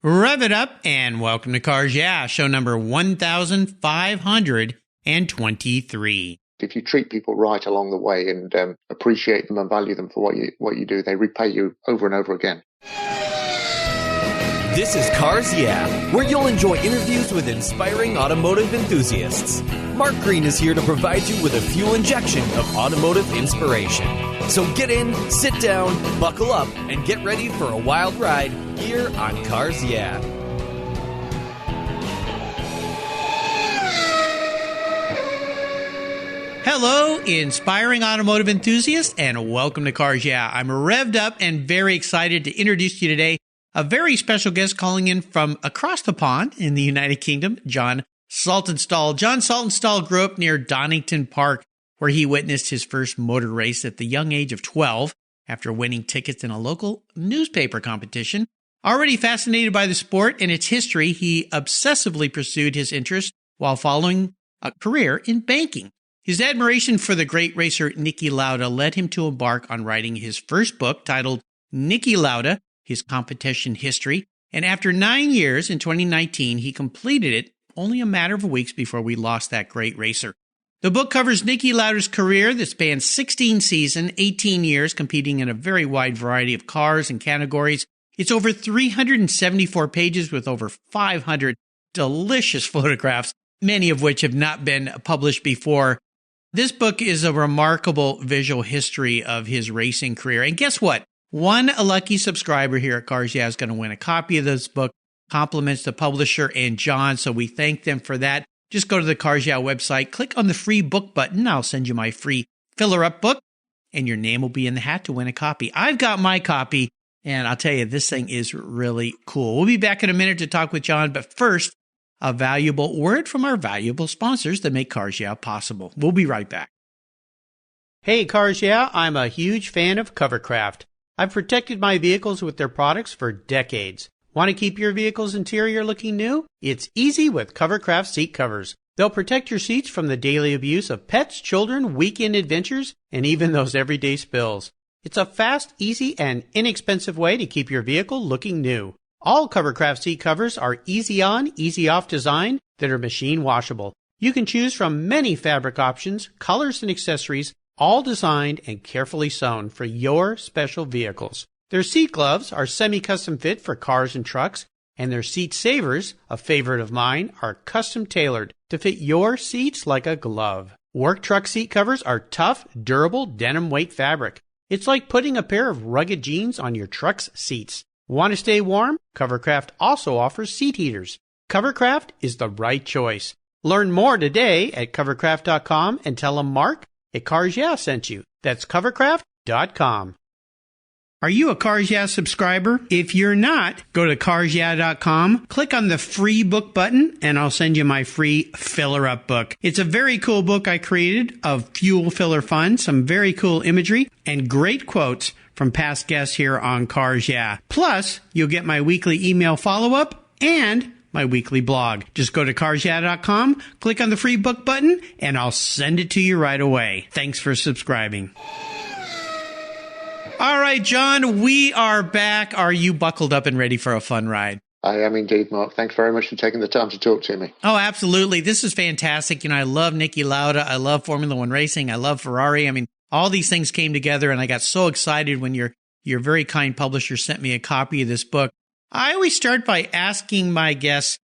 Rev it up and welcome to Cars Yeah, show number 1523. If you treat people right along the way and appreciate them and value them for what you do, they repay you over and over again. This is Cars Yeah, where you'll enjoy interviews with inspiring automotive enthusiasts. Mark Green is here to provide you with a fuel injection of automotive inspiration. So get in, sit down, buckle up, and get ready for a wild ride here on Cars Yeah. Hello, inspiring automotive enthusiasts, and welcome to Cars Yeah. I'm revved up and very excited to introduce to you today a very special guest calling in from across the pond in the United Kingdom, Jon Saltinstall. Jon Saltinstall grew up near Donington Park, where he witnessed his first motor race at the young age of 12 after winning tickets in a local newspaper competition. Already fascinated by the sport and its history, he obsessively pursued his interest while following a career in banking. His admiration for the great racer Niki Lauda led him to embark on writing his first book titled Niki Lauda, His Competition History, and after 9 years, in 2019, he completed it only a matter of weeks before we lost that great racer. The book covers Niki Lauda's career that spans 16 seasons, 18 years, competing in a very wide variety of cars and categories. It's over 374 pages with over 500 delicious photographs, many of which have not been published before. This book is a remarkable visual history of his racing career. And guess what? One lucky subscriber here at Cars Yeah is going to win a copy of this book. Compliments the publisher and Jon, so we thank them for that. Just go to the Cars Yeah website, click on the free book button. I'll send you my free filler-up book, and your name will be in the hat to win a copy. I've got my copy, and I'll tell you, this thing is really cool. We'll be back in a minute to talk with Jon, but first, a valuable word from our valuable sponsors that make Cars Yeah possible. We'll be right back. Hey, Cars Yeah, I'm a huge fan of Covercraft. I've protected my vehicles with their products for decades. Want to keep your vehicle's interior looking new? It's easy with Covercraft seat covers. They'll protect your seats from the daily abuse of pets, children, weekend adventures, and even those everyday spills. It's a fast, easy, and inexpensive way to keep your vehicle looking new. All Covercraft seat covers are easy on, easy off design that are machine washable. You can choose from many fabric options, colors, and accessories, all designed and carefully sewn for your special vehicles. Their seat gloves are semi-custom fit for cars and trucks, and their seat savers, a favorite of mine, are custom tailored to fit your seats like a glove. Work truck seat covers are tough, durable denim weight fabric. It's like putting a pair of rugged jeans on your truck's seats. Want to stay warm? Covercraft also offers seat heaters. Covercraft is the right choice. Learn more today at covercraft.com and tell them Mark at Cars Yeah sent you. That's covercraft.com. Are you a Cars Yeah subscriber? If you're not, go to carsyeah.com, click on the free book button, and I'll send you my free filler-up book. It's a very cool book I created of fuel filler fun, some very cool imagery, and great quotes from past guests here on Cars Yeah. Plus, you'll get my weekly email follow-up and my weekly blog. Just go to carsyeah.com, click on the free book button, and I'll send it to you right away. Thanks for subscribing. All right, Jon, we are back. Are you buckled up and ready for a fun ride? I am indeed, Mark. Thanks very much for taking the time to talk to me. Oh, absolutely. This is fantastic. I love Niki Lauda. I love Formula One racing. I love Ferrari. All these things came together, and I got so excited when your very kind publisher sent me a copy of this book. I always start by asking my guests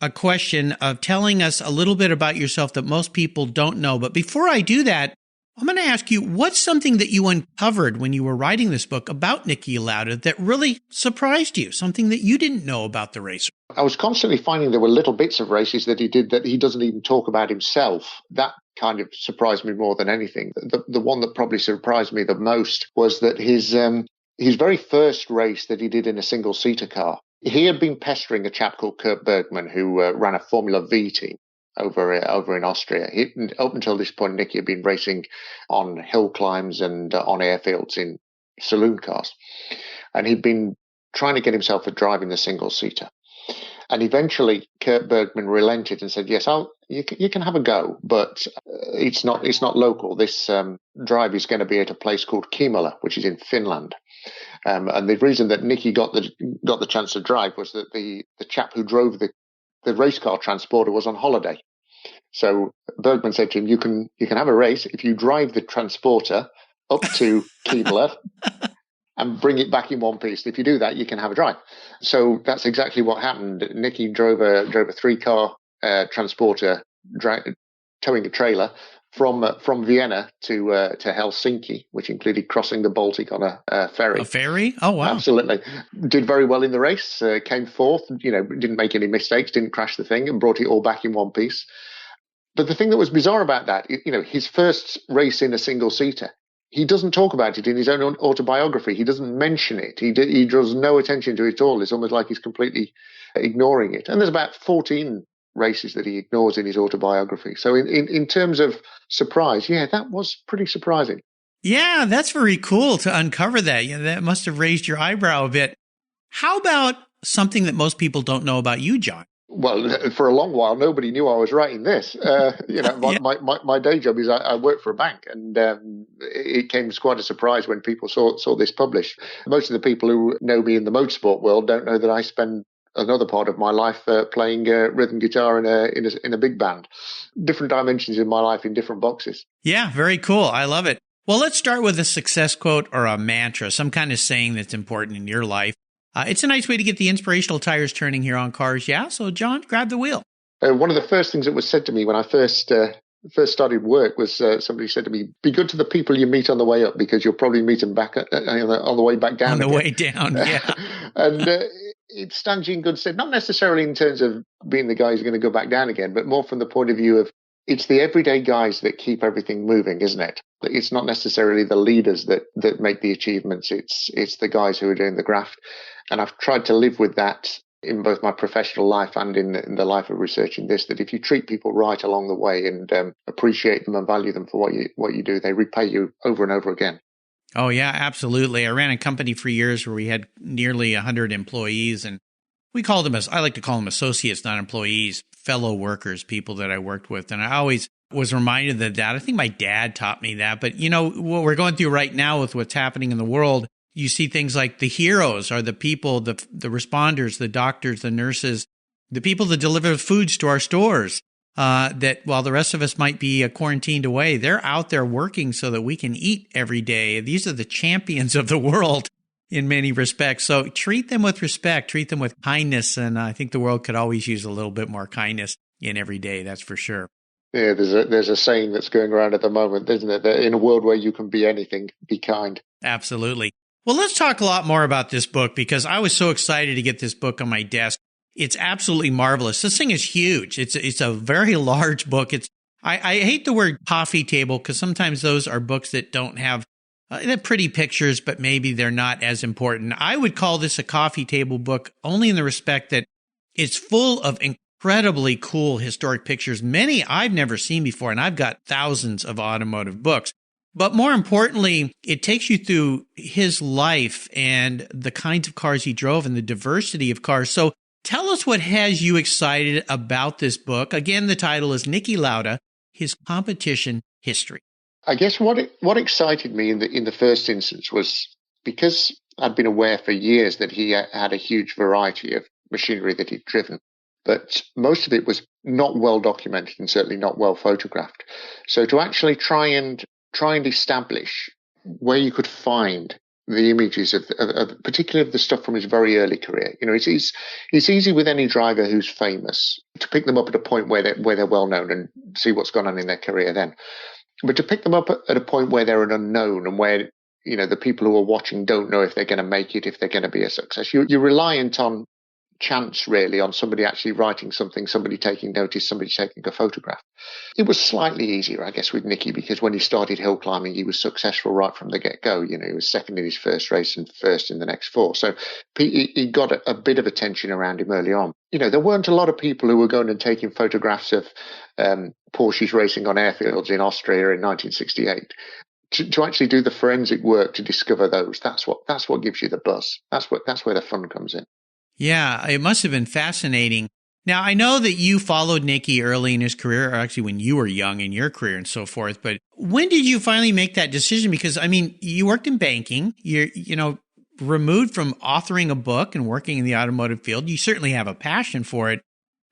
a question of telling us a little bit about yourself that most people don't know. But before I do that, I'm going to ask you, what's something that you uncovered when you were writing this book about Niki Lauda that really surprised you, something that you didn't know about the racer? I was constantly finding there were little bits of races that he did that he doesn't even talk about himself. That kind of surprised me more than anything. The one that probably surprised me the most was that his very first race that he did in a single-seater car, he had been pestering a chap called Kurt Bergman, who ran a Formula V team over in Austria. Up until this point, Niki had been racing on hill climbs and on airfields in saloon cars. And he'd been trying to get himself a driving the single-seater. And eventually, Kurt Bergman relented and said, yes, you can have a go, but it's not local. This drive is going to be at a place called Kimala, which is in Finland. And the reason that Niki got the chance to drive was that the chap who drove the race car transporter was on holiday. So Bergman said to him, you can have a race if you drive the transporter up to Keebler and bring it back in one piece. If you do that, you can have a drive. So that's exactly what happened. Niki drove a 3-car transporter, towing a trailer from Vienna to Helsinki, which included crossing the Baltic on a ferry. A ferry? Oh, wow. Absolutely. Did very well in the race, came fourth, didn't make any mistakes, didn't crash the thing, and brought it all back in one piece. But the thing that was bizarre about that, his first race in a single-seater, he doesn't talk about it in his own autobiography. He doesn't mention it. He draws no attention to it at all. It's almost like he's completely ignoring it. And there's about 14 races that he ignores in his autobiography. So in terms of surprise, yeah, that was pretty surprising. Yeah, that's very cool to uncover that. That must have raised your eyebrow a bit. How about something that most people don't know about you, Jon? Well, for a long while, nobody knew I was writing this. My day job is I work for a bank, and it came as quite a surprise when people saw this published. Most of the people who know me in the motorsport world don't know that I spend another part of my life playing rhythm guitar in a big band. Different dimensions in my life in different boxes. Yeah, very cool. I love it. Well, let's start with a success quote or a mantra, some kind of saying that's important in your life. It's a nice way to get the inspirational tires turning here on Cars Yeah. So, Jon, grab the wheel. One of the first things that was said to me when I first started work was somebody said to me, be good to the people you meet on the way up because you'll probably meet them back on the way back down. On the again. way down, yeah. And it stands you in good stead, not necessarily in terms of being the guy who's going to go back down again, but more from the point of view of it's the everyday guys that keep everything moving, isn't it? It's not necessarily the leaders that make the achievements. It's the guys who are doing the graft. And I've tried to live with that in both my professional life and in the life of researching this, that if you treat people right along the way and appreciate them and value them for what you do, they repay you over and over again. Oh, yeah, absolutely. I ran a company for years where we had nearly 100 employees, and we called them, I like to call them associates, not employees, fellow workers, people that I worked with. And I always was reminded of that. I think my dad taught me that. But, what we're going through right now with what's happening in the world, you see things like the heroes are the people, the responders, the doctors, the nurses, the people that deliver foods to our stores, that while the rest of us might be quarantined away, they're out there working so that we can eat every day. These are the champions of the world in many respects. So treat them with respect, treat them with kindness. And I think the world could always use a little bit more kindness in every day. That's for sure. Yeah, there's a saying that's going around at the moment, isn't it? That in a world where you can be anything, be kind. Absolutely. Well, let's talk a lot more about this book because I was so excited to get this book on my desk. It's absolutely marvelous. This thing is huge. It's a very large book. I hate the word coffee table because sometimes those are books that don't have they're pretty pictures, but maybe they're not as important. I would call this a coffee table book only in the respect that it's full of incredibly cool historic pictures, many I've never seen before, and I've got thousands of automotive books. But more importantly, it takes you through his life and the kinds of cars he drove and the diversity of cars. So tell us what has you excited about this book. Again, the title is Niki Lauda, His Competition History. I guess what excited me in the first instance was because I'd been aware for years that he had a huge variety of machinery that he'd driven, but most of it was not well documented and certainly not well photographed. So to actually try and establish where you could find the images of particularly of the stuff from his very early career. It's easy with any driver who's famous to pick them up at a point where they're well known and see what's gone on in their career then. But to pick them up at a point where they're an unknown and where, the people who are watching don't know if they're going to make it, if they're going to be a success, you're reliant on chance, really, on somebody actually writing something, somebody taking notice, somebody taking a photograph. It was slightly easier, I guess, with Niki, because when he started hill climbing, he was successful right from the get-go. He was second in his first race and first in the next four. So he got a bit of attention around him early on. There weren't a lot of people who were going and taking photographs of Porsches racing on airfields in Austria in 1968. To actually do the forensic work to discover those, that's what gives you the buzz. That's where the fun comes in. Yeah, it must have been fascinating. Now, I know that you followed Niki early in his career, or actually when you were young in your career and so forth, but when did you finally make that decision? Because, you worked in banking. removed from authoring a book and working in the automotive field. You certainly have a passion for it.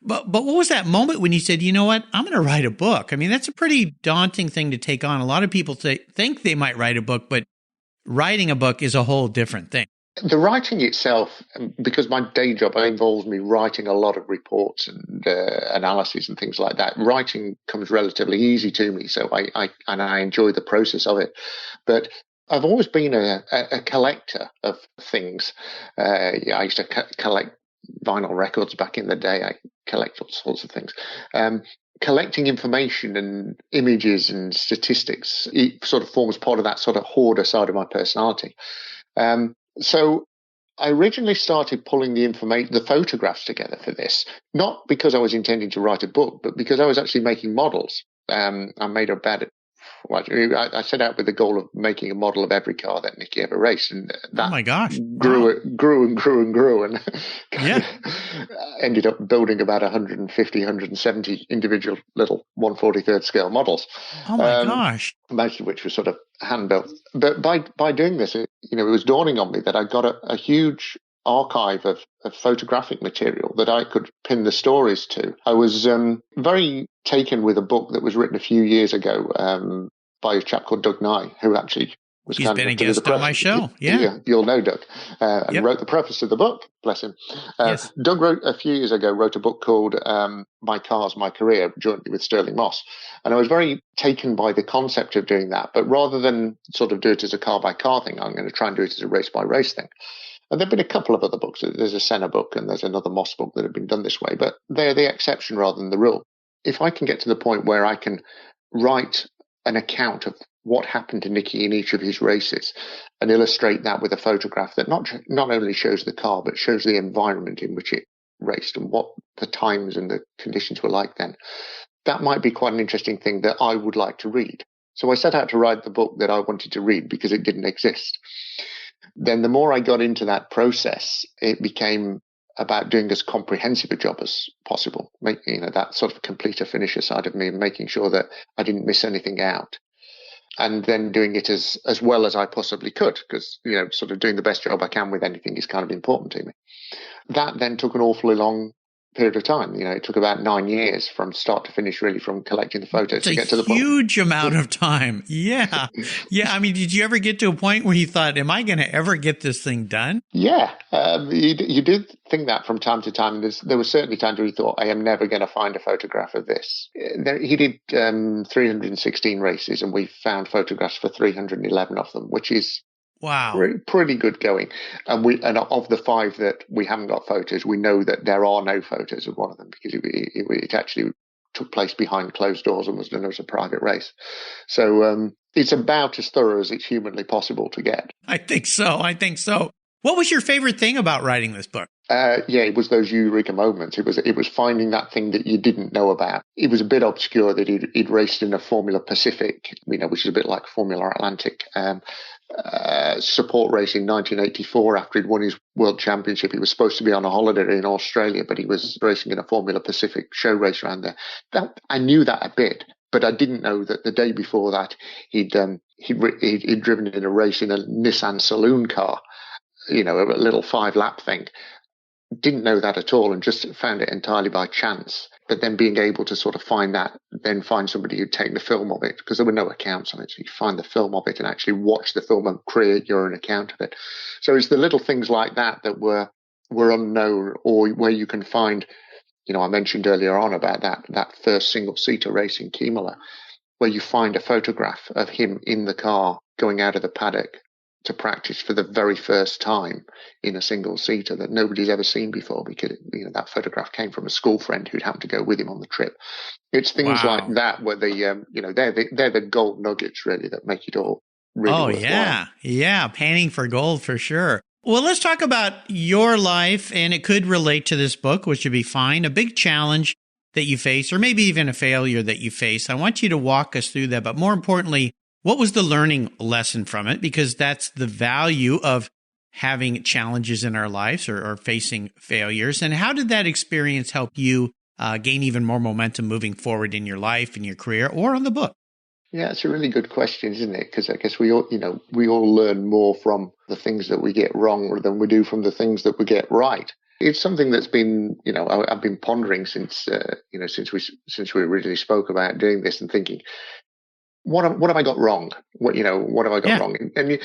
But what was that moment when you said, you know what, I'm going to write a book? I mean, that's a pretty daunting thing to take on. A lot of people think they might write a book, but writing a book is a whole different thing. The writing itself, because my day job involves me writing a lot of reports and analyses and things like that, writing comes relatively easy to me. So I enjoy the process of it. But I've always been a collector of things. I used to collect vinyl records back in the day. I collect all sorts of things. Collecting information and images and statistics, it sort of forms part of that sort of hoarder side of my personality. So I originally started pulling the photographs together for this, not because I was intending to write a book, but because I was actually making models. I made about it. I set out with the goal of making a model of every car that Niki ever raced, and that oh my gosh, grew and grew, and ended up building about 150, 170 individual little 1/43rd scale models. Oh my gosh! Most of which were sort of hand built. But by doing this, it was dawning on me that I got a huge archive of photographic material that I could pin the stories to. I was very taken with a book that was written a few years ago by a chap called Doug Nye, who actually was He's been a guest on my show. Yeah. You'll know Doug. And wrote the preface of the book, bless him. Yes. Doug a few years ago wrote a book called My Cars, My Career, jointly with Sterling Moss. And I was very taken by the concept of doing that. But rather than sort of do it as a car-by-car thing, I'm going to try and do it as a race-by-race thing. And there have been a couple of other books. There's a Senna book and there's another Moss book that have been done this way, but they're the exception rather than the rule. If I can get to the point where I can write an account of what happened to Niki in each of his races and illustrate that with a photograph that not only shows the car, but shows the environment in which it raced and what the times and the conditions were like then, that might be quite an interesting thing that I would like to read. So I set out to write the book that I wanted to read because it didn't exist. Then the more I got into that process, it became about doing as comprehensive a job as possible, making that sort of completer finisher side of me and making sure that I didn't miss anything out. And then doing it as well as I possibly could, because, sort of doing the best job I can with anything is kind of important to me. That then took an awfully long period of time. It took about 9 years from start to finish, really, from collecting the photos to get to the point. Huge amount of time. Yeah. Yeah. I mean, did you ever get to a point where you thought, am I going to ever get this thing done? Yeah. You did think that from time to time. There were certainly times where you thought, I am never going to find a photograph of this. He did 316 races and we found photographs for 311 of them, which is wow, pretty good going. And of the 5 that we haven't got photos, we know that there are no photos of one of them because it actually took place behind closed doors and was done as a private race. So it's about as thorough as it's humanly possible to get. I think so. What was your favorite thing about writing this book? It was those eureka moments. It was finding that thing that you didn't know about. It was a bit obscure that he'd raced in a Formula Pacific, which is a bit like Formula Atlantic. Support race in 1984 after he'd won his world championship. He was supposed to be on a holiday in Australia, but he was racing in a Formula Pacific show race around there. I knew that a bit, but I didn't know that the day before that he'd driven in a race in a Nissan saloon car, a little 5-lap thing. Didn't know that at all and just found it entirely by chance. But then being able to sort of find that, then find somebody who'd taken the film of it, because there were no accounts on it. So you find the film of it and actually watch the film and create your own account of it. So it's the little things like that were unknown, or where you can find, I mentioned earlier on about that first single-seater race in Kimola, where you find a photograph of him in the car going out of the paddock to practice for the very first time in a single-seater that nobody's ever seen before, because that photograph came from a school friend who'd happened to go with him on the trip. It's things like that where they're the gold nuggets really that make it all really worthwhile. Yeah, panning for gold for sure. Well, let's talk about your life, and it could relate to this book, which would be fine. A big challenge that you face, or maybe even a failure that you face. I want you to walk us through that, but more importantly, what was the learning lesson from it? Because that's the value of having challenges in our lives or facing failures. And how did that experience help you gain even more momentum moving forward in your life, in your career, or on the book? Yeah, it's a really good question, isn't it? Because I guess we all learn more from the things that we get wrong than we do from the things that we get right. It's something that's been, I've been pondering since we originally spoke about doing this and thinking, what have I got wrong? What have I got wrong? And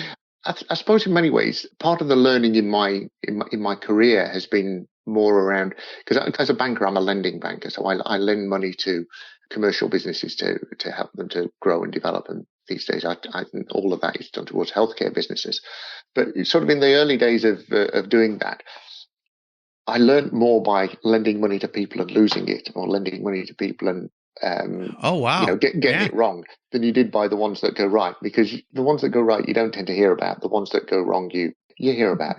I suppose in many ways, part of the learning in my career has been more around, because as a banker, I'm a lending banker, so I lend money to commercial businesses to help them to grow and develop. And these days, I think all of that is done towards healthcare businesses. But sort of in the early days of doing that, I learned more by lending money to people and losing it, or lending money to people and getting it wrong, than you did by the ones that go right. Because the ones that go right, you don't tend to hear about. The ones that go wrong, you hear about.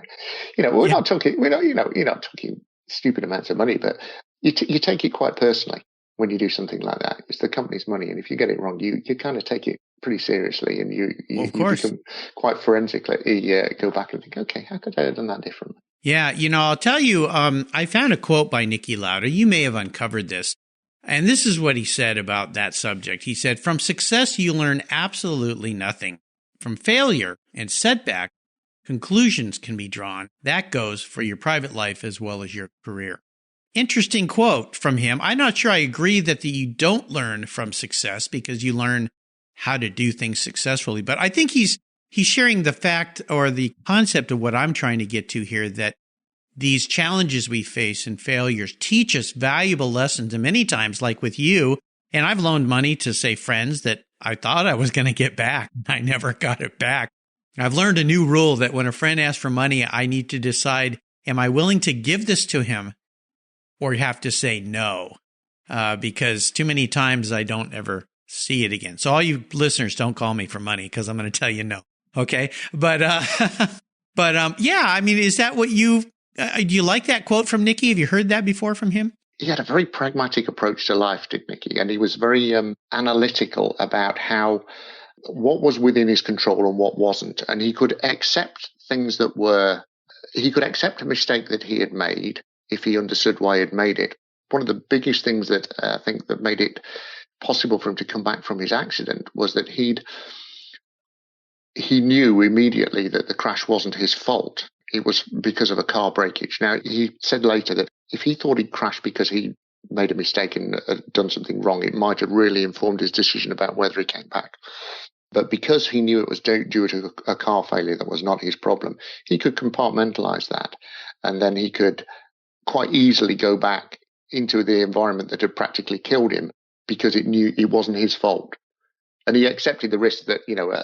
We're not talking stupid amounts of money, but you take it quite personally when you do something like that. It's the company's money, and if you get it wrong, you kind of take it pretty seriously, and you become quite forensically go back and think, okay, how could I have done that differently? Yeah, I'll tell you, I found a quote by Niki Lauda. You may have uncovered this. And this is what he said about that subject. He said, "From success, you learn absolutely nothing. From failure and setback, conclusions can be drawn. That goes for your private life as well as your career." Interesting quote from him. I'm not sure I agree that you don't learn from success, because you learn how to do things successfully. But I think he's sharing the fact or the concept of what I'm trying to get to here, that these challenges we face and failures teach us valuable lessons. And many times, like with you, and I've loaned money to, say, friends that I thought I was going to get back. I never got it back. I've learned a new rule that when a friend asks for money, I need to decide, am I willing to give this to him, or have to say no? Because too many times I don't ever see it again. So all you listeners, don't call me for money, because I'm going to tell you no. Okay. But yeah, I mean, is that what do you like that quote from Niki? Have you heard that before from him? He had a very pragmatic approach to life, did Niki? And he was very analytical about what was within his control and what wasn't. And he could accept he could accept a mistake that he had made if he understood why he had made it. One of the biggest things that I think that made it possible for him to come back from his accident was that he knew immediately that the crash wasn't his fault. It was because of a car breakage. Now, he said later that if he thought he'd crashed because he made a mistake and done something wrong, it might have really informed his decision about whether he came back. But because he knew it was due to a car failure that was not his problem, he could compartmentalize that. And then he could quite easily go back into the environment that had practically killed him, because it knew it wasn't his fault. And he accepted the risk that,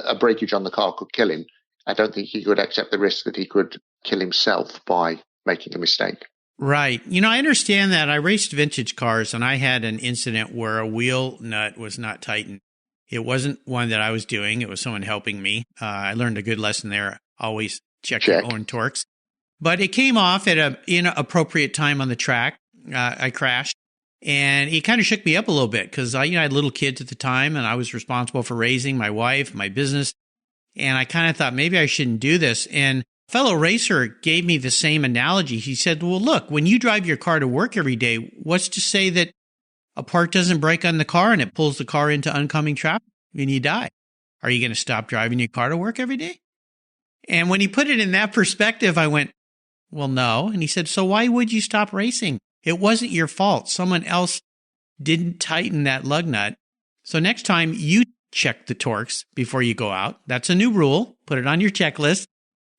a breakage on the car could kill him. I don't think he could accept the risk that he could kill himself by making a mistake. Right. I understand that. I raced vintage cars, and I had an incident where a wheel nut was not tightened. It wasn't one that I was doing. It was someone helping me. I learned a good lesson there. Always check your own torques. But it came off at an inappropriate time on the track. I crashed, and it kind of shook me up a little bit, because I had little kids at the time, and I was responsible for raising my wife, my business. And I kind of thought, maybe I shouldn't do this. And a fellow racer gave me the same analogy. He said, well, look, when you drive your car to work every day, what's to say that a part doesn't break on the car and it pulls the car into oncoming traffic and you die? Are you going to stop driving your car to work every day? And when he put it in that perspective, I went, well, no. And he said, so why would you stop racing? It wasn't your fault. Someone else didn't tighten that lug nut. So next time you check the torques before you go out. That's a new rule. Put it on your checklist.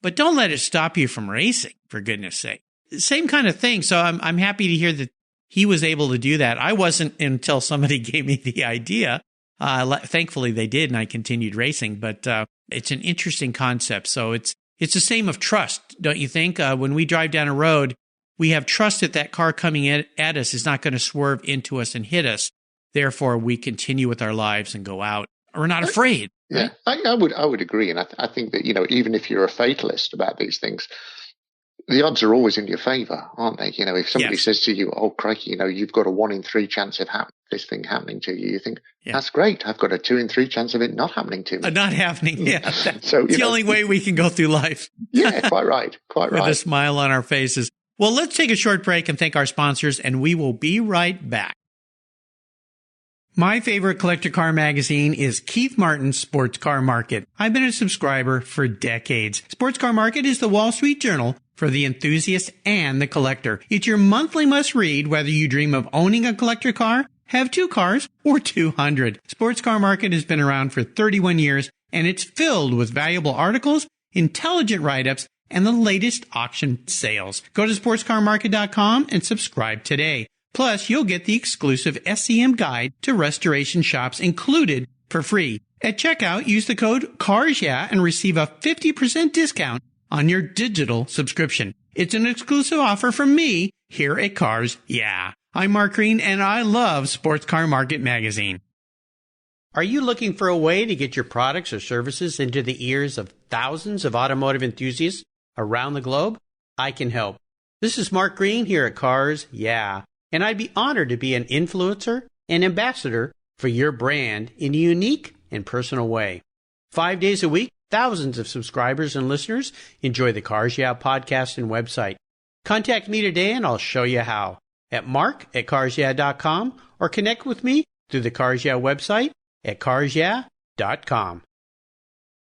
But don't let it stop you from racing, for goodness sake. Same kind of thing. So I'm happy to hear that he was able to do that. I wasn't until somebody gave me the idea. Thankfully, they did, and I continued racing. But it's an interesting concept. So it's the same of trust, don't you think? When we drive down a road, we have trust that car coming at us is not going to swerve into us and hit us. Therefore, we continue with our lives and go out. We're not afraid. Yeah, I would agree. And I think that, even if you're a fatalist about these things, the odds are always in your favor, aren't they? If somebody says to you, oh, crikey, you've got a 1 in 3 chance of this thing happening to you, you think, that's great. I've got a 2 in 3 chance of it not happening to me. Not happening, yeah. So it's the only way we can go through life. Yeah, quite right. Quite right. With a smile on our faces. Well, let's take a short break and thank our sponsors, and we will be right back. My favorite collector car magazine is Keith Martin's Sports Car Market. I've been a subscriber for decades. Sports Car Market is the Wall Street Journal for the enthusiast and the collector. It's your monthly must-read whether you dream of owning a collector car, have 2 cars, or 200. Sports Car Market has been around for 31 years, and it's filled with valuable articles, intelligent write-ups, and the latest auction sales. Go to sportscarmarket.com and subscribe today. Plus, you'll get the exclusive SCM guide to restoration shops included for free. At checkout, use the code CARSYEAH and receive a 50% discount on your digital subscription. It's an exclusive offer from me here at Cars Yeah. I'm Mark Green, and I love Sports Car Market magazine. Are you looking for a way to get your products or services into the ears of thousands of automotive enthusiasts around the globe? I can help. This is Mark Green here at Cars Yeah. And I'd be honored to be an influencer and ambassador for your brand in a unique and personal way. 5 days a week, thousands of subscribers and listeners enjoy the Cars Yeah podcast and website. Contact me today and I'll show you how at mark@carsyeah.com or connect with me through the Cars Yeah website at carsyeah.com.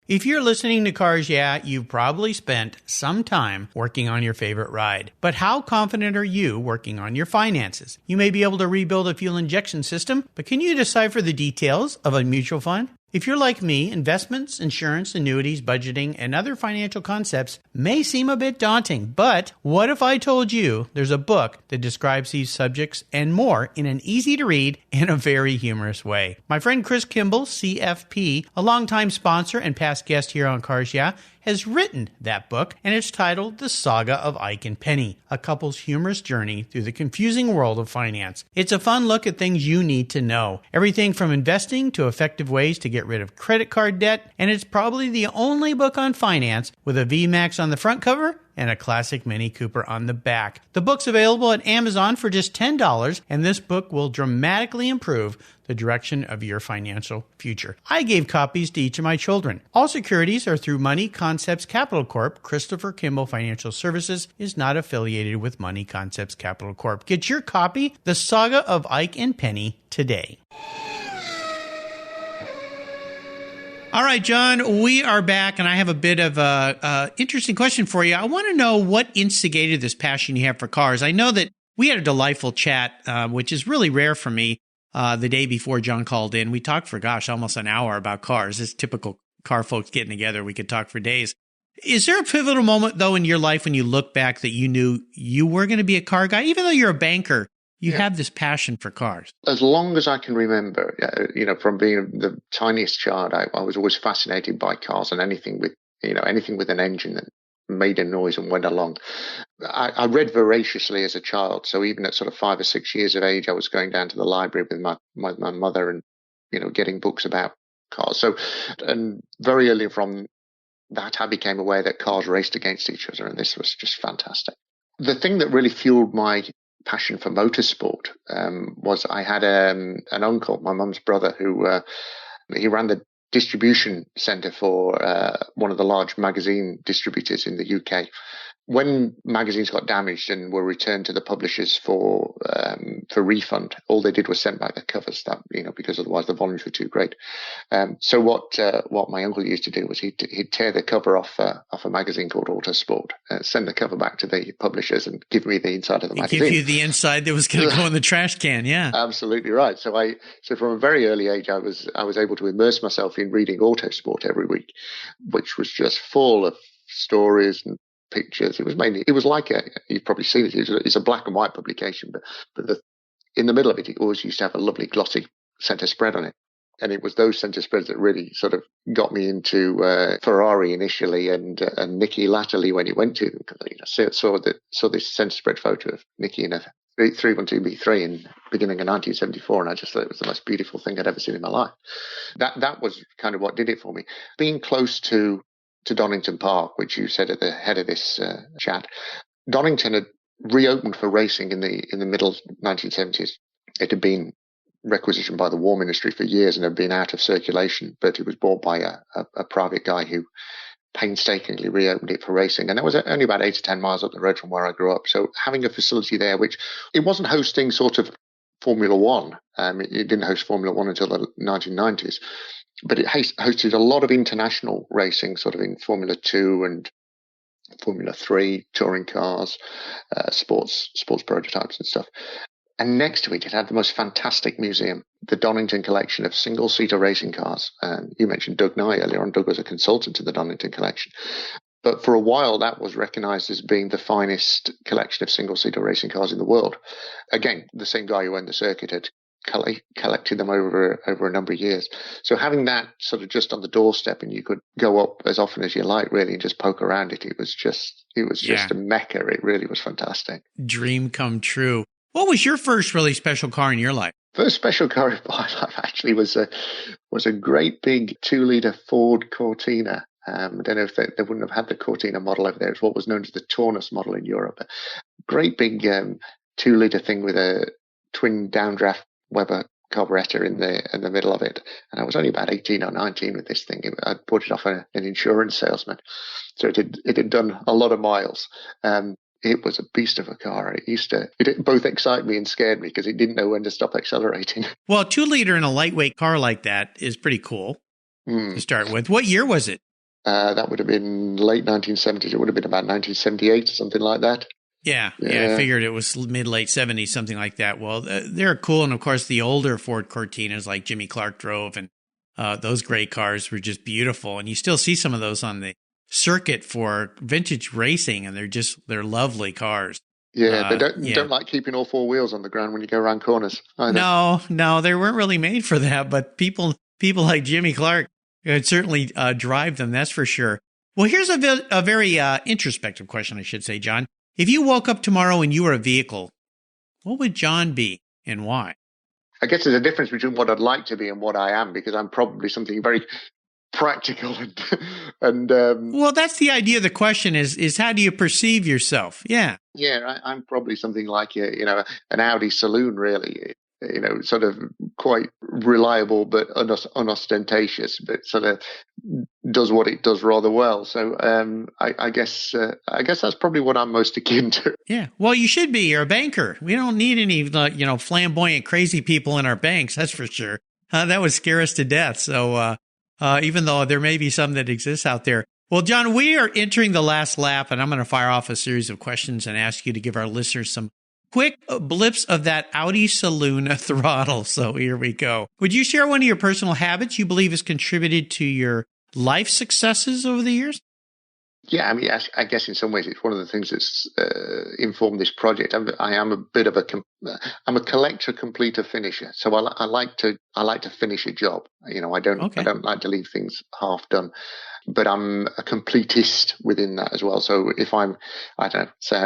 If you're listening to Cars Yeah, you've probably spent some time working on your favorite ride. But how confident are you working on your finances? You may be able to rebuild a fuel injection system, but can you decipher the details of a mutual fund? If you're like me, investments, insurance, annuities, budgeting, and other financial concepts may seem a bit daunting, but what if I told you there's a book that describes these subjects and more in an easy-to-read and a very humorous way? My friend Chris Kimball, CFP, a longtime sponsor and past guest here on Cars Yeah, has written that book, and it's titled The Saga of Ike and Penny, a couple's humorous journey through the confusing world of finance. It's a fun look at things you need to know, everything from investing to effective ways to get rid of credit card debt, and it's probably the only book on finance with a VMAX on the front cover and a classic Mini Cooper on the back. The book's available at Amazon for just $10, and this book will dramatically improve the direction of your financial future. I gave copies to each of my children. All securities are through Money Concepts Capital Corp. Christopher Kimball Financial Services is not affiliated with Money Concepts Capital Corp. Get your copy, The Saga of Ike and Penny, today. All right, John, we are back, and I have a bit of a interesting question for you. I want to know what instigated this passion you have for cars. I know that we had a delightful chat, which is really rare for me, the day before John called in. We talked for, almost an hour about cars. It's typical car folks getting together. We could talk for days. Is there a pivotal moment, though, in your life when you look back that you knew you were going to be a car guy? Even though you're a banker, you have this passion for cars. As long as I can remember, from being the tiniest child, I was always fascinated by cars and anything with an engine that made a noise and went along. I read voraciously as a child. So even at sort of 5 or 6 years of age, I was going down to the library with my mother and, getting books about cars. So, and very early from that, I became aware that cars raced against each other. And this was just fantastic. The thing that really fueled my passion for motorsport was I had an uncle, my mum's brother, who he ran the distribution centre for one of the large magazine distributors in the UK. When magazines got damaged and were returned to the publishers for refund, all they did was send back the covers, because otherwise the volumes were too great. So what my uncle used to do was he'd tear the cover off a magazine called Autosport, send the cover back to the publishers, and give me the inside of the magazine. Give you the inside that was going to go in the trash can. Yeah, absolutely right. So from a very early age, I was able to immerse myself in reading Autosport every week, which was just full of stories and pictures. It was like you've probably seen it. It's a black and white publication, but in the middle of it, it always used to have a lovely glossy centre spread on it. And it was those centre spreads that really sort of got me into Ferrari initially and Niki latterly when he went to them. Saw this centre spread photo of Niki in a 312 B3 in beginning of 1974, and I just thought it was the most beautiful thing I'd ever seen in my life. That was kind of what did it for me. Being close to Donington Park, which you said at the head of this chat, Donington had reopened for racing in the middle 1970s. It had been requisitioned by the War Ministry for years and had been out of circulation, but it was bought by a private guy who painstakingly reopened it for racing. And that was only about 8 to 10 miles up the road from where I grew up. So having a facility there, which it wasn't hosting sort of Formula One. It didn't host Formula One until the 1990s, but it hosted a lot of international racing, sort of in Formula 2 and Formula 3, touring cars, sports prototypes and stuff. And next to it, it had the most fantastic museum, the Donington collection of single-seater racing cars. You mentioned Doug Nye earlier on. Doug was a consultant to the Donington collection. But for a while, that was recognized as being the finest collection of single-seater racing cars in the world. Again, the same guy who owned the circuit had collected them over a number of years. So having that sort of just on the doorstep, and you could go up as often as you like, really, and just poke around it. It was just a mecca. It really was fantastic. Dream come true. What was your first really special car in your life? First special car in my life actually was a great big 2-liter Ford Cortina. I don't know if they wouldn't have had the Cortina model over there. It's what was known as the Taunus model in Europe. A great big 2-liter thing with a twin downdraft Weber carburetor in the middle of it. And I was only about 18 or 19 with this thing. I bought it off an insurance salesman. So it had done a lot of miles. It was a beast of a car. It both excited me and scared me because it didn't know when to stop accelerating. Well, a 2-liter in a lightweight car like that is pretty cool to start with. What year was it? That would have been late 1970s. It would have been about 1978 or something like that. Yeah, I figured it was mid-late 70s, something like that. Well, they're cool. And, of course, the older Ford Cortinas like Jimmy Clark drove and those great cars were just beautiful. And you still see some of those on the circuit for vintage racing, and they're lovely cars. Yeah, they don't like keeping all four wheels on the ground when you go around corners either. No, they weren't really made for that, but people like Jimmy Clark could certainly drive them, that's for sure. Well, here's a very introspective question, I should say, John. If you woke up tomorrow and you were a vehicle, what would John be and why? I guess there's a difference between what I'd like to be and what I am, because I'm probably something very practical and well, that's the idea of the question is how do you perceive yourself? I'm probably something like an Audi saloon, really, sort of quite reliable but unostentatious, but sort of does what it does rather well. So I guess that's probably what I'm most akin to. Yeah, well, you should be. You're a banker. We don't need any flamboyant crazy people in our banks, that's for sure. That would scare us to death. So even though there may be some that exist out there. Well, John, we are entering the last lap, and I'm going to fire off a series of questions and ask you to give our listeners some quick blips of that Audi saloon throttle. So here we go. Would you share one of your personal habits you believe has contributed to your life successes over the years? Yeah, I mean, I guess in some ways it's one of the things that's informed this project. I am a bit of I'm a collector, completer, finisher. So I like to finish a job. I don't like to leave things half done. But I'm a completist within that as well. So if I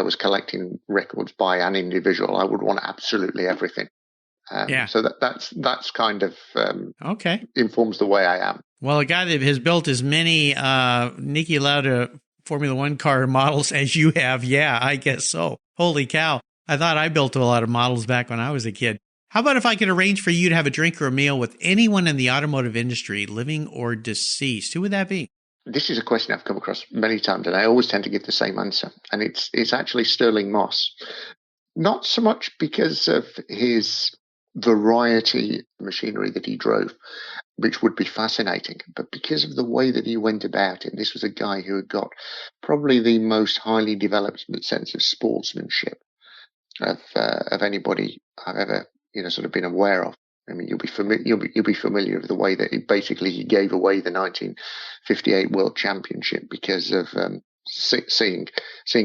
was collecting records by an individual, I would want absolutely everything. So that's kind of informs the way I am. Well, a guy that has built as many Niki Lauda Formula One car models as you have, yeah, I guess so. Holy cow. I thought I built a lot of models back when I was a kid. How about if I could arrange for you to have a drink or a meal with anyone in the automotive industry, living or deceased? Who would that be? This is a question I've come across many times, and I always tend to give the same answer. And it's actually Sterling Moss. Not so much because of his variety of machinery that he drove, which would be fascinating, but because of the way that he went about it. This was a guy who had got probably the most highly developed sense of sportsmanship of anybody I've ever sort of been aware of. I mean, you'll be familiar with the way that he gave away the 1958 World Championship because of seeing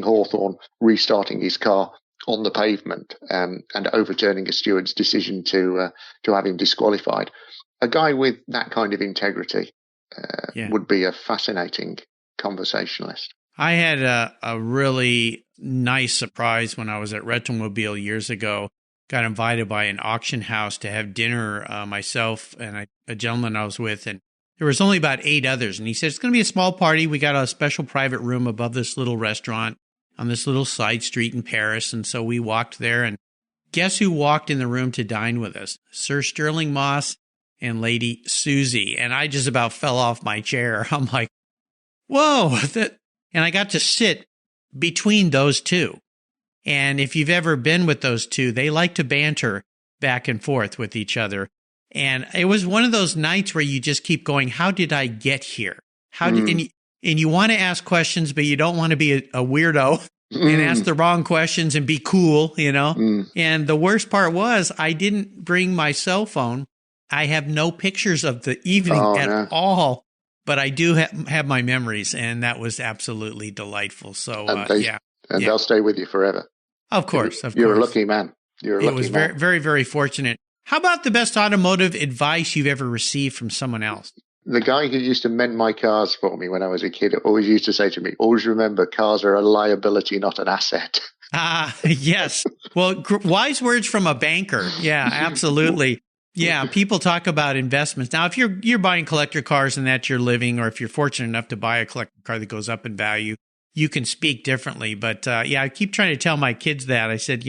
Hawthorne restarting his car on the pavement and overturning a steward's decision to have him disqualified. A guy with that kind of integrity would be a fascinating conversationalist. I had a really nice surprise when I was at Retromobile years ago. Got invited by an auction house to have dinner, myself and a gentleman I was with, and there was only about 8 others. And he said, it's going to be a small party. We got a special private room above this little restaurant on this little side street in Paris. And so we walked there, and guess who walked in the room to dine with us? Sir Sterling Moss and Lady Susie. And I just about fell off my chair. I'm like, whoa. And I got to sit between those two. And if you've ever been with those two, they like to banter, back and forth with each other. And it was one of those nights where you just keep going, how did I get here? And you want to ask questions, but you don't want to be a weirdo and ask the wrong questions and be cool, And the worst part was I didn't bring my cell phone. I have no pictures of the evening all, but I do have my memories, and that was absolutely delightful. So, they'll stay with you forever. Of course. You're a lucky man. It was very, very, very fortunate. How about the best automotive advice you've ever received from someone else? The guy who used to mend my cars for me when I was a kid always used to say to me, always remember, cars are a liability, not an asset. Yes. Well, wise words from a banker. Yeah, absolutely. Yeah, people talk about investments. Now, if you're buying collector cars and that's your living, or if you're fortunate enough to buy a collector car that goes up in value, you can speak differently. But I keep trying to tell my kids that. I said,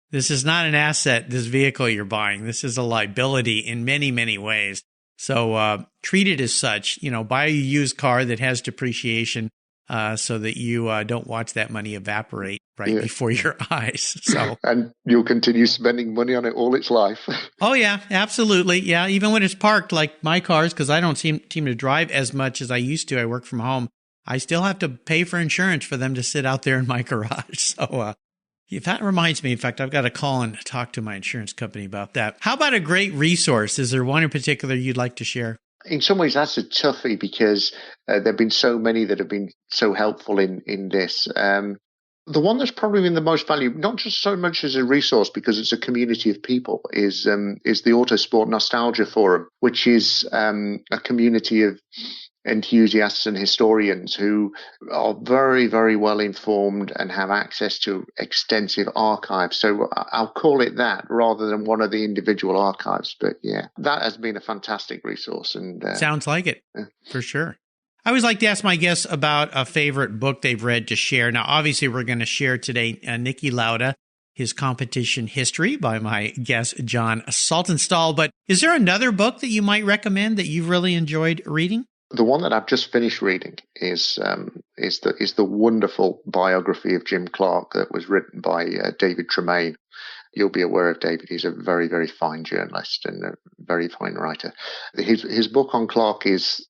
this is not an asset, this vehicle you're buying. This is a liability in many, many ways. So treat it as such. Buy a used car that has depreciation so that you don't watch that money evaporate before your eyes. So and you'll continue spending money on it all its life. Oh, yeah, absolutely. Yeah, even when it's parked, like my cars, because I don't seem to drive as much as I used to. I work from home. I still have to pay for insurance for them to sit out there in my garage. So if that reminds me, in fact, I've got to call and talk to my insurance company about that. How about a great resource? Is there one in particular you'd like to share? In some ways, that's a toughie because there have been so many that have been so helpful in this. The one that's probably been the most valuable, not just so much as a resource because it's a community of people, is the Autosport Nostalgia Forum, which is a community of enthusiasts and historians who are very, very well informed and have access to extensive archives. So I'll call it that rather than one of the individual archives. But yeah, that has been a fantastic resource. And sounds like it, for sure. I always like to ask my guests about a favorite book they've read to share. Now, obviously, we're going to share today Niki Lauda, his competition history by my guest, Jon Saltinstall. But is there another book that you might recommend that you've really enjoyed reading? The one that I've just finished reading is the wonderful biography of Jim Clark that was written by David Tremaine. You'll be aware of David. He's a very, very fine journalist and a very fine writer. His book on Clark is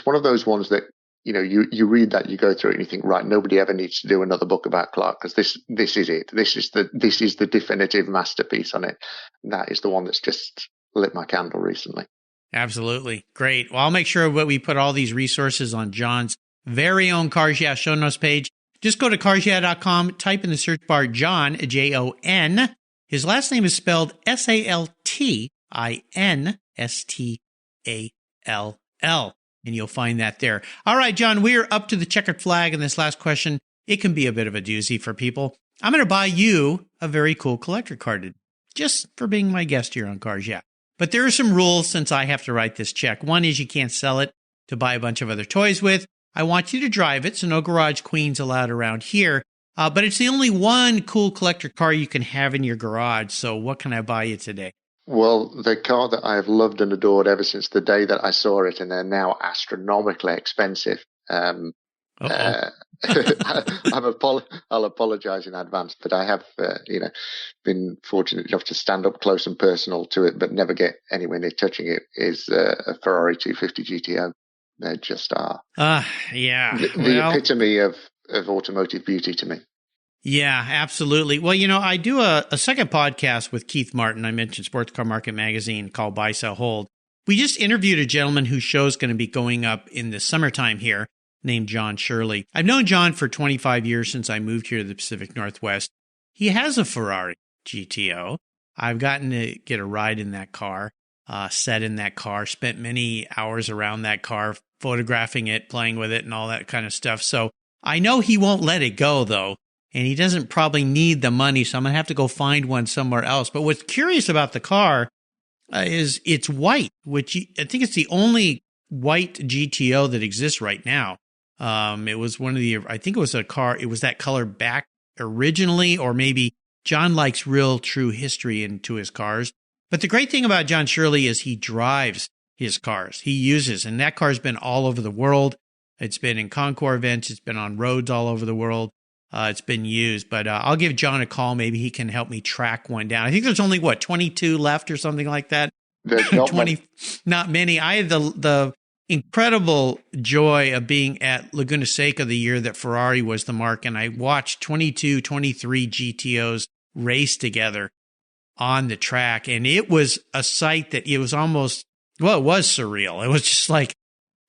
one of those ones that you read that, you go through it and you think, right, nobody ever needs to do another book about Clark because this is it. This is the definitive masterpiece on it. And that is the one that's just lit my candle recently. Absolutely. Great. Well, I'll make sure that we put all these resources on Jon's very own Cars Yeah show notes page. Just go to carsyeah.com, type in the search bar Jon, Jon. His last name is spelled Saltinstall, and you'll find that there. All right, Jon, we're up to the checkered flag in this last question. It can be a bit of a doozy for people. I'm going to buy you a very cool collector card just for being my guest here on Cars Yeah. But there are some rules since I have to write this check. One is you can't sell it to buy a bunch of other toys with. I want you to drive it, so no garage queens allowed around here. But it's the only one cool collector car you can have in your garage. So what can I buy you today? Well, the car that I have loved and adored ever since the day that I saw it, and they're now astronomically expensive. I'll apologize in advance, but I have, been fortunate enough to stand up close and personal to it, but never get anywhere near touching it, is a Ferrari 250 GTO. They just are. Yeah. The epitome of automotive beauty to me. Yeah, absolutely. Well, I do a second podcast with Keith Martin. I mentioned Sports Car Market Magazine, called Buy, Sell, Hold. We just interviewed a gentleman whose show is going to be going up in the summertime here, named John Shirley. I've known John for 25 years since I moved here to the Pacific Northwest. He has a Ferrari GTO. I've gotten to get a ride in that car, sat in that car, spent many hours around that car, photographing it, playing with it, and all that kind of stuff. So I know he won't let it go, though, and he doesn't probably need the money, so I'm going to have to go find one somewhere else. But what's curious about the car is it's white, which I think it's the only white GTO that exists right now. It was I think it was a car, it was that color back originally, or maybe John likes real true history into his cars. But the great thing about John Shirley is he drives his cars. He uses, and that car's been all over the world. It's been in concours events. It's been on roads all over the world. it's been used. But I'll give John a call. Maybe he can help me track one down. I think there's only, 22 left or something like that? There's not 20, many. Not many. I had the incredible joy of being at Laguna Seca the year that Ferrari was the mark, and I watched 22, 23 GTOs race together on the track, and it was a sight that it was almost, it was surreal. It was just like,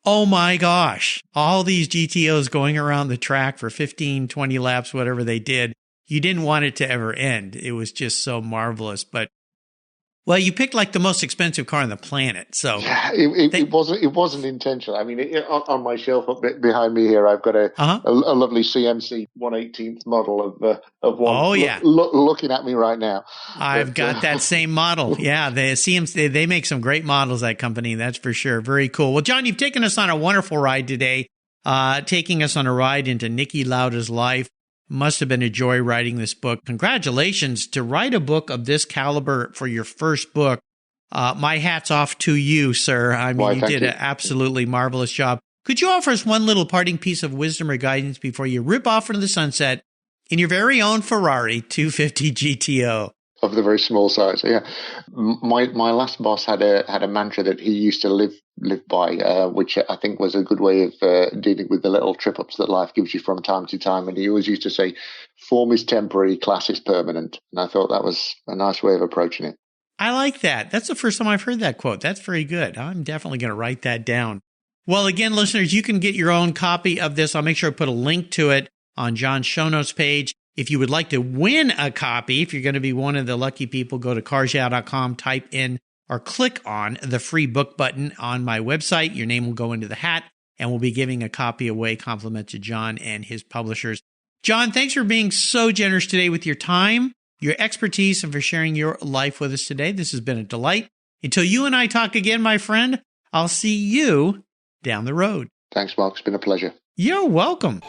oh my gosh, all these GTOs going around the track for 15, 20 laps, whatever they did. You didn't want it to ever end. It was just so marvelous. But well, you picked like the most expensive car on the planet, so yeah, it wasn't intentional. I mean, on my shelf up behind me here, I've got a lovely CMC 1/18th model of one. Oh yeah, looking at me right now. I've got that same model. Yeah, the CMC, they make some great models, that company. That's for sure. Very cool. Well, John, you've taken us on a wonderful ride today, taking us on a ride into Niki Lauda's life. Must have been a joy writing this book. Congratulations to write a book of this caliber for your first book. My hat's off to you, sir. I mean, you did an absolutely marvelous job. Could you offer us one little parting piece of wisdom or guidance before you rip off into the sunset in your very own Ferrari 250 GTO? Of the very small size, yeah. My last boss had a mantra that he used to live by, which I think was a good way of dealing with the little trip ups that life gives you from time to time. And he always used to say, "Form is temporary, class is permanent." And I thought that was a nice way of approaching it. I like that. That's the first time I've heard that quote. That's very good. I'm definitely going to write that down. Well, again, listeners, you can get your own copy of this. I'll make sure I put a link to it on John's show notes page. If you would like to win a copy, if you're going to be one of the lucky people, go to carsyeah.com, type in or click on the free book button on my website. Your name will go into the hat, and we'll be giving a copy away, compliment to John and his publishers. John, thanks for being so generous today with your time, your expertise, and for sharing your life with us today. This has been a delight. Until you and I talk again, my friend, I'll see you down the road. Thanks, Mark. It's been a pleasure. You're welcome.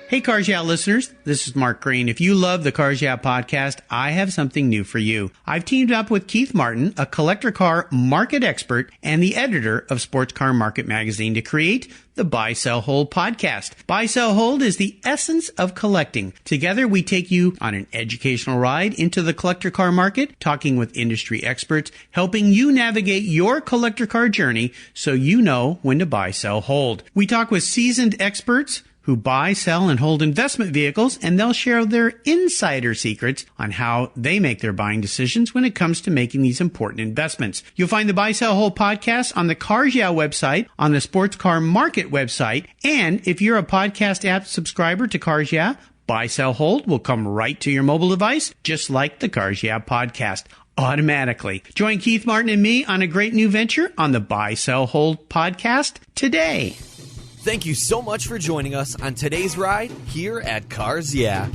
Hey, Cars Yeah listeners, this is Mark Green. If you love the Cars Yeah podcast, I have something new for you. I've teamed up with Keith Martin, a collector car market expert and the editor of Sports Car Market magazine, to create the Buy, Sell, Hold podcast. Buy, Sell, Hold is the essence of collecting. Together, we take you on an educational ride into the collector car market, talking with industry experts, helping you navigate your collector car journey so you know when to buy, sell, hold. We talk with seasoned experts who buy, sell, and hold investment vehicles, and they'll share their insider secrets on how they make their buying decisions when it comes to making these important investments. You'll find the Buy, Sell, Hold podcast on the Cars Yeah website, on the Sports Car Market website, and if you're a podcast app subscriber to Cars Yeah, Buy, Sell, Hold will come right to your mobile device, just like the Cars Yeah podcast, automatically. Join Keith Martin and me on a great new venture on the Buy, Sell, Hold podcast today. Thank you so much for joining us on today's ride here at Cars Yeah.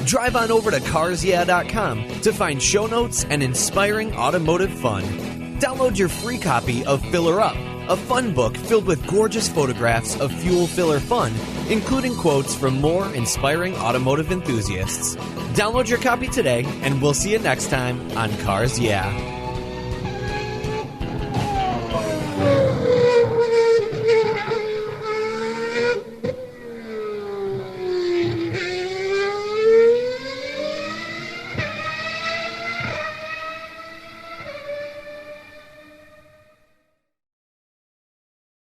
Drive on over to carsyeah.com to find show notes and inspiring automotive fun. Download your free copy of Filler Up, a fun book filled with gorgeous photographs of fuel filler fun, including quotes from more inspiring automotive enthusiasts. Download your copy today, and we'll see you next time on Cars Yeah.